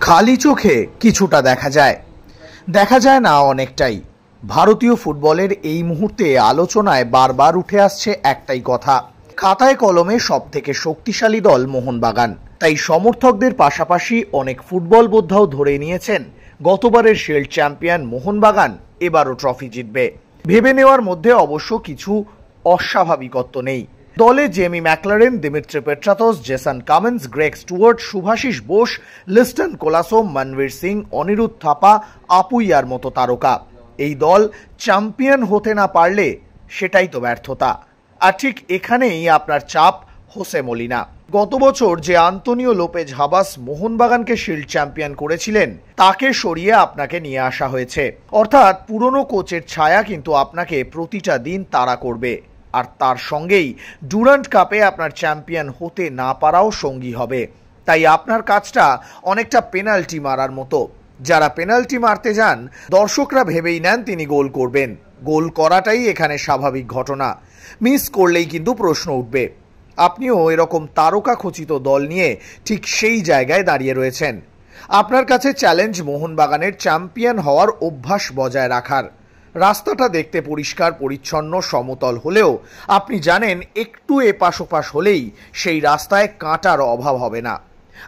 খালি চোখে কিছুটা দেখা যায় না অনেকটাই। ভারতীয় ফুটবলের এই মুহূর্তে আলোচনায় বারবার উঠে আসছে একটাই কথা, খাতায় কলমে সবথেকে শক্তিশালী দল মোহনবাগান। তাই সমর্থকদের পাশাপাশি অনেক ফুটবল বোদ্ধাও ধরে নিয়েছেন গতবারের শিল্ড চ্যাম্পিয়ন মোহনবাগান এবারও ট্রফি জিতবে। ভেবে নেওয়ার মধ্যে অবশ্য কিছু অস্বাভাবিকত্ব নেই। দলে Jamie McLaren, Dimitri Petratos, Jason Cummings, Greg Stewart, Subhasish Bose, Liston Colaco, Manvir Singh, Anirudh Thapa, Apuia মতো তারকা। এই দল চ্যাম্পিয়ন হতে না পারলে সেটাই তো ব্যর্থতা। আর ঠিক এখানেই আপনার চাপ হোসে মলিনা। গত বছর যে আন্তোনিও লোপেজ হাবাস মোহনবাগানকে শিল্ড চ্যাম্পিয়ন করেছিলেন তাকে সরিয়ে আপনাকে নিয়ে আসা হয়েছে। অর্থাৎ পুরনো কোচের ছায়া কিন্তু আপনাকে প্রতিটা দিন তাড়া করবে, আর তার সঙ্গেই ডুরান্ট কাপে আপনার চ্যাম্পিয়ন হতে না পারাও সঙ্গী হবে। তাই আপনার কাজটা অনেকটা পেনাল্টি মারার মতো। যারা পেনাল্টি মারতে যান দর্শকরা ভেবেই নেন তিনি গোল করবেন। গোল করাটাই এখানে স্বাভাবিক ঘটনা, মিস করলেই কিন্তু প্রশ্ন উঠবে। আপনিও এরকম তারকা খচিত দল নিয়ে ঠিক সেই জায়গায় দাঁড়িয়ে রয়েছেন। আপনার কাছে চ্যালেঞ্জ মোহনবাগানের চ্যাম্পিয়ন হওয়ার অভ্যাস বজায় রাখার। রাস্তাটা দেখতে পরিষ্কার পরিচ্ছন্ন সমতল হলেও আপনি জানেন একটু এপাশ ওপাশ হলেই সেই রাস্তায় কাঁটার অভাব হবে না।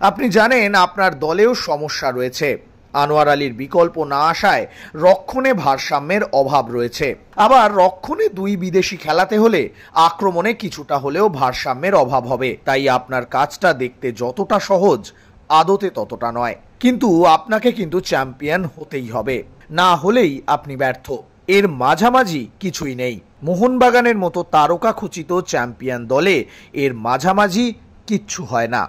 আপনি জানেন আপনার দলেও সমস্যা রয়েছে। আনোয়ার আলীর বিকল্প না আসায় রক্ষণে ভারসাম্যের অভাব রয়েছে। আবার রক্ষণে দুই বিদেশি খেলাতে হলে আক্রমণে কিছুটা হলেও ভারসাম্যের অভাব হবে। তাই আপনার কাজটা দেখতে যতটা সহজ আদতে ততটা নয়। কিন্তু আপনাকে কিন্তু চ্যাম্পিয়ন হতেই হবে, না হলেই আপনি ব্যর্থ। এর মাঝামাঝি কিছুই নেই। মোহনবাগানের মতো তারকা খচিত চ্যাম্পিয়ন দলে এর মাঝামাঝি কিচ্ছু হয় না।